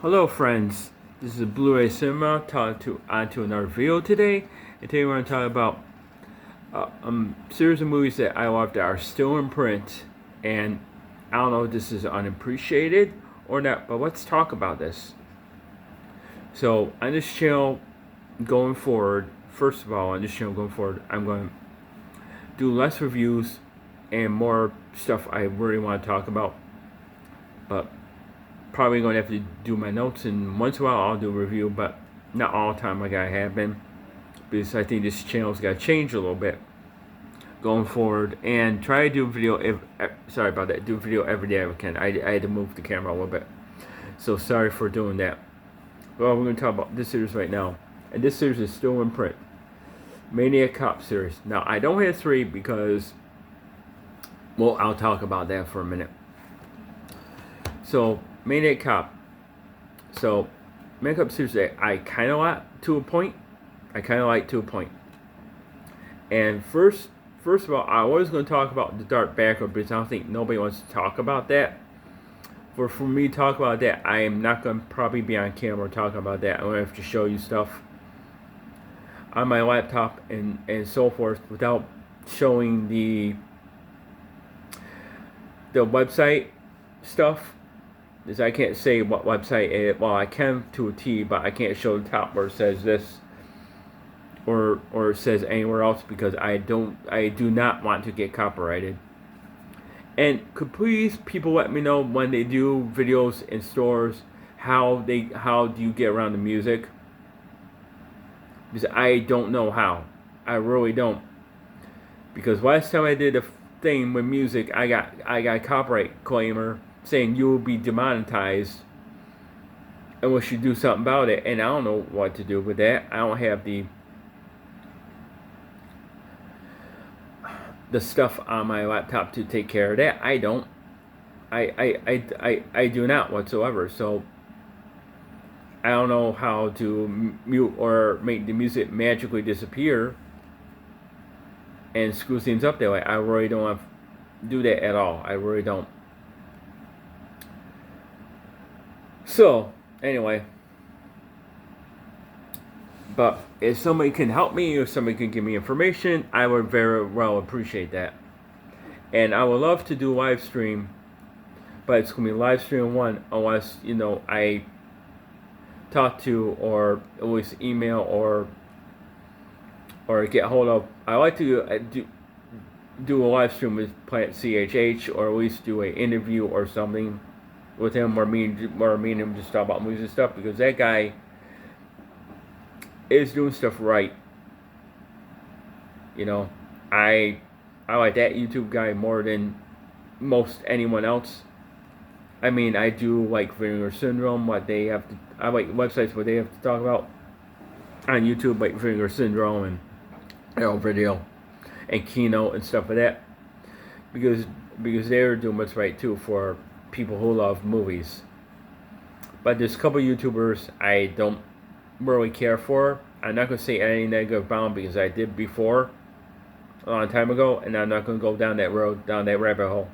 Hello friends, this is Blu-ray Cinema talking onto another video today. And today we're going to talk about a series of movies that I love that are still in print. And I don't know if this is unappreciated or not, but let's talk about this. So on this channel going forward, first of all, on this channel going forward, I'm going to do less reviews and more stuff I really want to talk about. But probably going to have to do my notes, and once in a while I'll do a review, but not all the time like I have been, because I think this channel's got to change a little bit going forward, and try to do a video sorry about that, do a video every day I can. I had to move the camera a little bit, so sorry for doing that. Well, we're going to talk about this series right now, and this series is still in print. Maniac Cop series. Now I don't have 3 because, well, I'll talk about that for a minute. So Maniac Cop. So Maniac Cop series I kind of like to a point. And first of all, I was going to talk about the dark background because I don't think nobody wants to talk about that. For me to talk about that, I am not going to probably be on camera talking about that. I'm going to have to show you stuff on my laptop and so forth without showing the website stuff. Is I can't say what website it. Well, I can to a T, but I can't show the top where it says this or it says anywhere else because I do not want to get copyrighted. And could please people let me know when they do videos in stores how do you get around the music? Because I don't know how. I really don't. Because last time I did a thing with music, I got copyright claimer saying you will be demonetized unless you do something about it, and I don't know what to do with that. I don't have the stuff on my laptop to take care of that. I don't. I do not whatsoever. So I don't know how to mute or make the music magically disappear and screw things up that way. I really don't want to do that at all. I really don't. So, anyway, but if somebody can help me or somebody can give me information, I would very well appreciate that. And I would love to do live stream, but it's going to be live stream 1 unless, I talk to or always email or get hold of. I like to do a live stream with Plant CHH, or at least do an interview or something with him, or me and him just talk about movies and stuff, because that guy is doing stuff right. I like that YouTube guy more than most anyone else. I mean, I do like Vinegar Syndrome, I like websites where they have to talk about on YouTube, like Vinegar Syndrome and Video and Keynote and stuff like that, because they're doing what's right too for people who love movies. But there's a couple YouTubers I don't really care for. I'm not going to say any negative about them because I did before a long time ago, and I'm not going to go down that rabbit hole.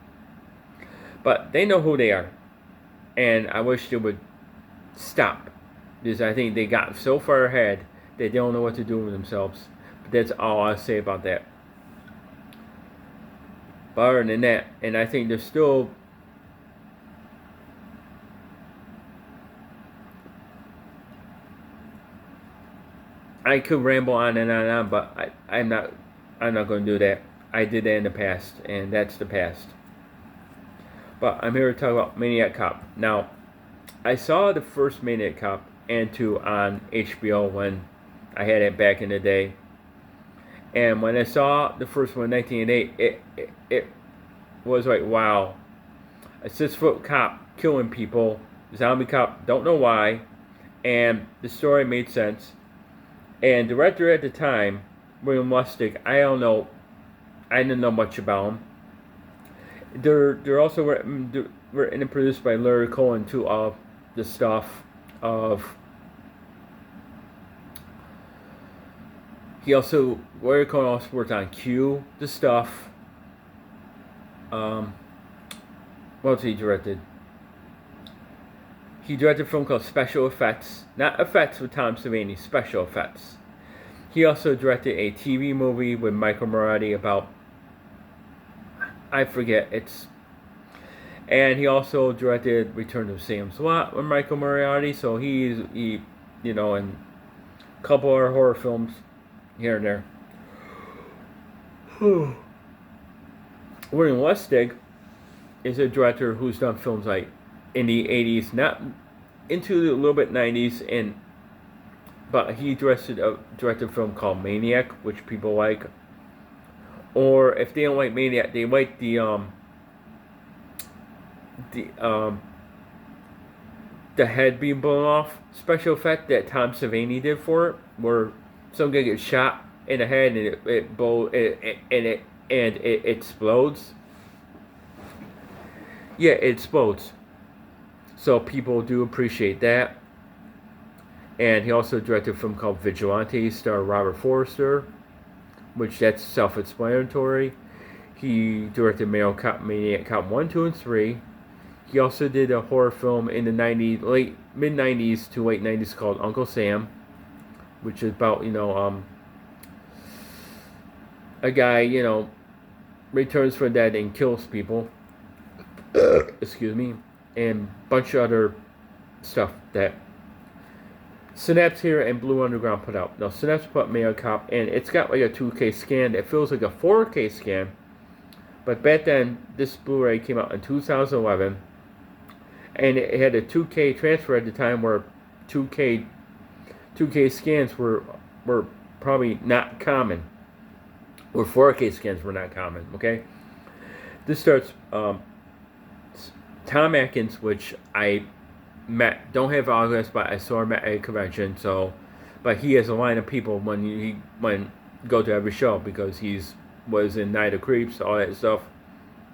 But they know who they are, and I wish they would stop, because I think they got so far ahead that they don't know what to do with themselves. But that's all I'll say about that. But other than that, and I think there's still I could ramble on and on and on, but I'm not going to do that. I did that in the past, and that's the past. But I'm here to talk about Maniac Cop. Now, I saw the first Maniac Cop and 2 on HBO when I had it back in the day. And when I saw the first one in 1988, it was like, wow. A 6-foot cop killing people, zombie cop, don't know why. And the story made sense. And director at the time, William Lustig, I didn't know much about him. They're also written and produced by Larry Cohen too, of the stuff of. Larry Cohen also worked on Q, the stuff. What else he directed? He directed a film called Special Effects. Not Effects with Tom Savini, Special Effects. He also directed a TV movie with Michael Moretti about, I forget, and he also directed Return of Sam's Lot with Michael Moriarty. So he and a couple of horror films here and there. William Lustig is a director who's done films like in the 80s, not into the little bit 90s, but he directed a film called Maniac, which people like. Or if they don't like Maniac, they like the head being blown off special effect that Tom Savini did for it, where some guy gets shot in the head and it explodes. Yeah, it explodes. So people do appreciate that. And he also directed a film called Vigilante, starring Robert Forster, which that's self-explanatory. He directed Maniac Cop 1, 2, and 3. He also did a horror film in the mid-90s to late 90s called Uncle Sam, which is about, a guy, returns from the dead and kills people. Excuse me. And a bunch of other stuff that Synapse here and Blue Underground put out. Now, Synapse put Maniac Cop, and it's got like a 2K scan. It feels like a 4K scan. But back then, this Blu-ray came out in 2011. And it had a 2K transfer at the time where 2K scans were probably not common. Or 4K scans were not common, okay? This starts Tom Atkins, which I met, don't have autographs, but I saw him at a convention, but he has a line of people when go to every show because was in Night of Creeps, all that stuff,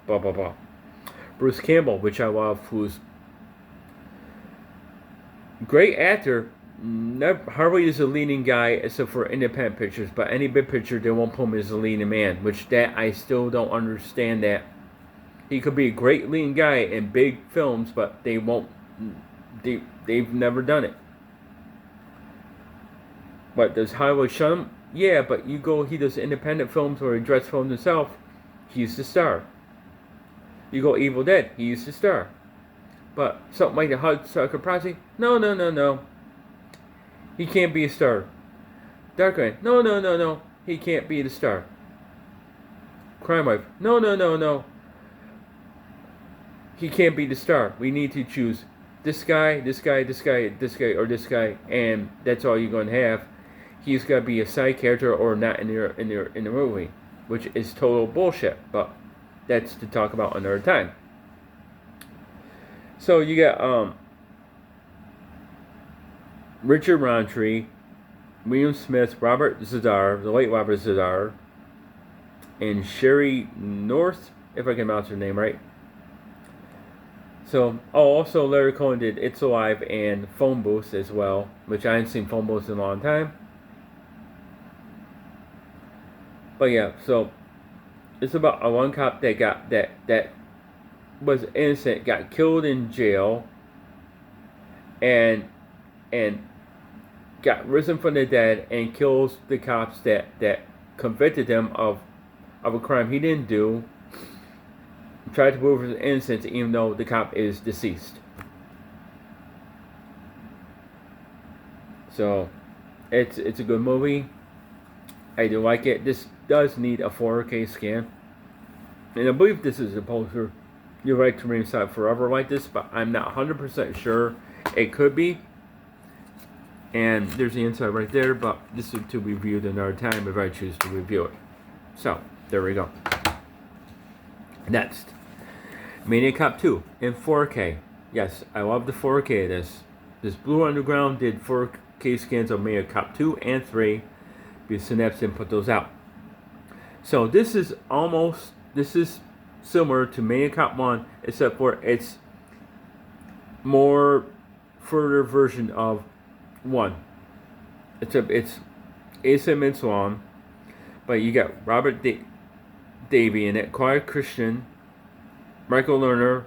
blah, blah, blah. Bruce Campbell, which I love, who's great actor, hardly is a leading guy except for independent pictures, but any big picture, they won't put him as a leading man, which that I still don't understand that. He could be a great leading guy in big films, but they won't, they've never done it. But does Hollywood shun him? Yeah, but he does independent films or he directs films himself, he's the star. You go Evil Dead, he's the star. But something like the Hudsucker Project, no. He can't be a star. Dark Knight, no. He can't be the star. Crime Wife, no. He can't be the star. We need to choose this guy, or this guy, and that's all you're going to have. He's got to be a side character or not in the movie, which is total bullshit. But that's to talk about another time. So you got Richard Roundtree, William Smith, Robert Zadar, the late Robert Zadar, and Sherry North, if I can pronounce her name right. So, also Larry Cohen did It's Alive and Phone Booth as well, which I haven't seen Phone Booth in a long time. But yeah, so it's about a one cop that was innocent, got killed in jail, and got risen from the dead and kills the cops that convicted him of a crime he didn't do. Tried to prove his innocence even though the cop is deceased. So it's a good movie. I do like it. This does need a 4K scan, and I believe this is supposed to Your Right to Remain Silent Forever like this, but I'm not 100% sure. It could be. And there's the inside right there, but this is to be reviewed another time if I choose to review it. So there we go. Next, Maniac Cop 2 in 4K. Yes, I love the 4K of this. This Blue Underground did 4K scans of Maniac Cop 2 and 3 because Synapse didn't put those out. So this is similar to Maniac Cop 1, except for it's more further version of 1. It's 8 minutes long, but you got Robert Davey in it, Quiet Christian, Michael Lerner,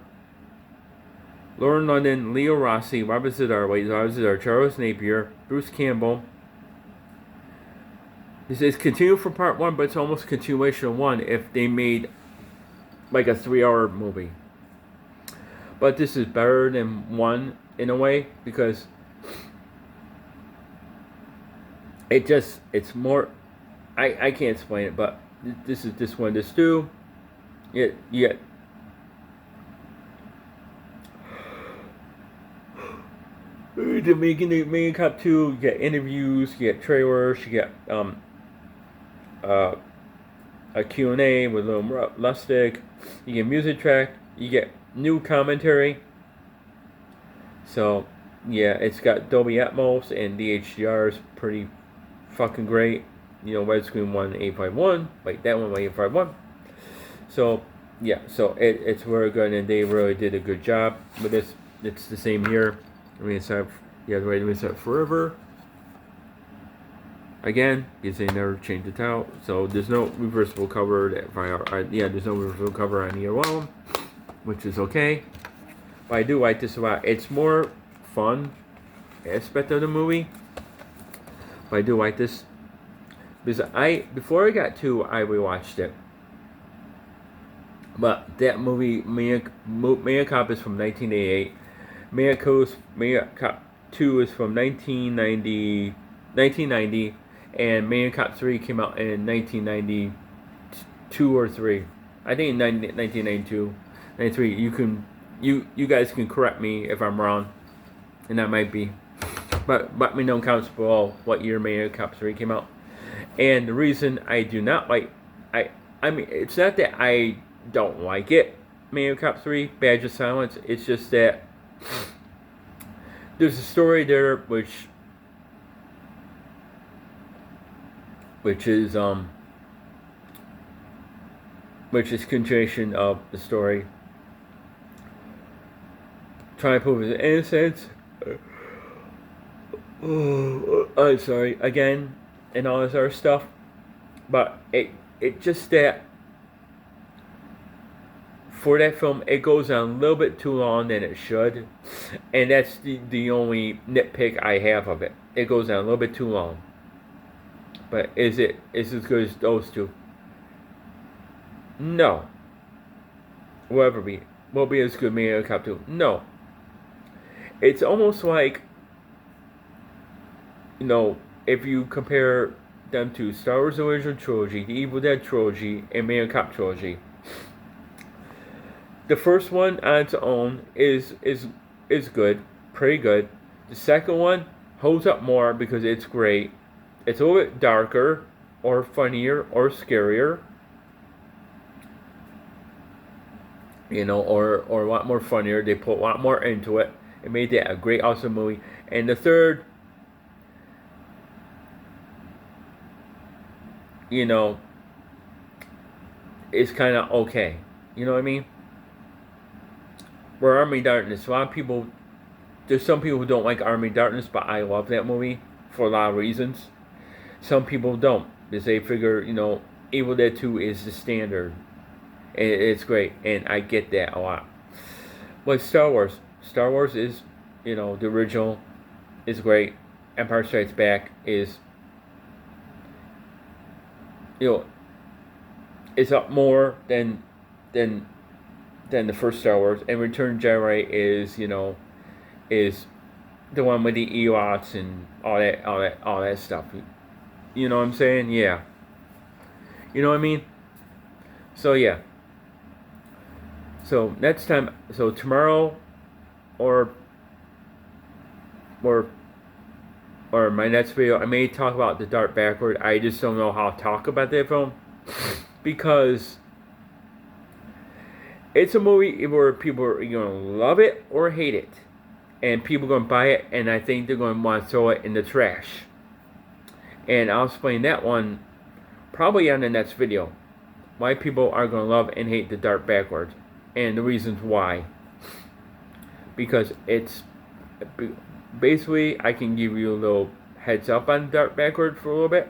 Lauren London, Leo Rossi, Robert Zidar, Charles Napier, Bruce Campbell. This is continued from part 1, but it's almost a continuation of 1 if they made like a 3-hour movie. But this is better than 1 in a way because it's more. I can't explain it, but this is this one. This too. You get the Maniac Cop 2. You get interviews. You get trailers. You get a Q&A with Lil Lustig. You get music track. You get new commentary. So yeah, it's got Dolby Atmos and the HDR is pretty fucking great. You know, widescreen 1.851, like that one 1.851. So yeah, so it's very good, and they really did a good job with this. It's the same here. I mean, it's have the way to forever. Again, because they never changed it out, so there's no reversible cover. There's no reversible cover on either one of them, which is okay. But I do like this a lot. It's more fun aspect of the movie. But I do like this because before I got 2, I rewatched it. But that movie, Maniac Cop, is from 1988. Maniac Cop 2 is from 1990, and Maniac Cop 3 came out in 1992 or 3. I think in 1992, 93. You guys can correct me if I'm wrong, and that might be. But let me know in comments below what year Maniac Cop 3 came out. And the reason I do not like, I mean, it's not that I don't like it, Maniac Cop 3, Badge of Silence. It's just that there's a story there which is continuation of the story. Trying to prove his innocence. I'm sorry, again, and all this other stuff. But it just that for that film, it goes on a little bit too long than it should. And that's the only nitpick I have of it. It goes on a little bit too long. But is it as good as those two? No. Will be as good as Maniac Cop 2? No. It's almost like, you know, if you compare them to Star Wars original trilogy, the Evil Dead trilogy, and Maniac Cop trilogy. The first one on its own is good, pretty good. The second one holds up more because it's great. It's a little bit darker, or funnier, or scarier. You know, or a lot more funnier. They put a lot more into it. It made that a great, awesome movie. And the third, you know, is kind of okay. You know what I mean? Where Army Darkness, a lot of people, there's some people who don't like Army Darkness, but I love that movie for a lot of reasons. Some people don't, because they figure, you know, Evil Dead 2 is the standard. And it's great, and I get that a lot. But Star Wars is, you know, the original is great. Empire Strikes Back is, you know, it's up more than the first Star Wars. And Return of the Jedi is, you know, is the one with the Ewoks and all that stuff. You know what I'm saying? Yeah. You know what I mean? So yeah. So next time, so tomorrow, or my next video, I may talk about The Dark Backward. I just don't know how to talk about that film because it's a movie where people are going to love it or hate it, and people are going to buy it, and I think they're going to want to throw it in the trash. And I'll explain that one probably on the next video. Why people are going to love and hate The Dark Backward, and the reasons why. Because it's basically, I can give you a little heads up on Dark Backward for a little bit,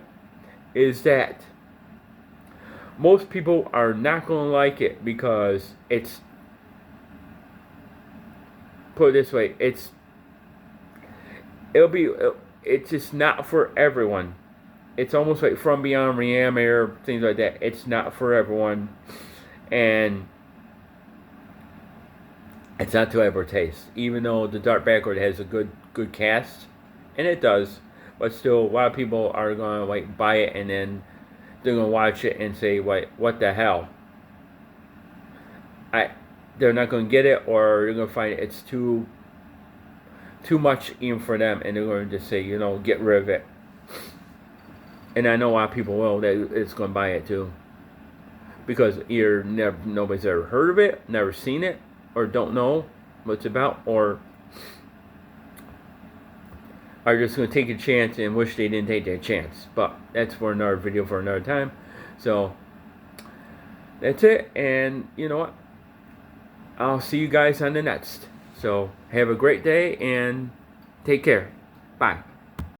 is that most people are not going to like it because it's put it this way, it's just not for everyone. It's almost like From Beyond Reanimator, things like that. It's not for everyone, and it's not to everyone's taste. Even though The Dark Backward has a good cast, and it does, but still, a lot of people are gonna like buy it, and then they're gonna watch it and say, "What the hell?" They're not gonna get it, or they're gonna find it's too much even for them, and they're gonna just say, get rid of it. And I know a lot of people will that it's gonna buy it too, because either nobody's ever heard of it, never seen it, or don't know what it's about, or are just going to take a chance and wish they didn't take that chance. But that's for another video for another time. So that's it, and you know what, I'll see you guys on the next. So have a great day and take care. Bye.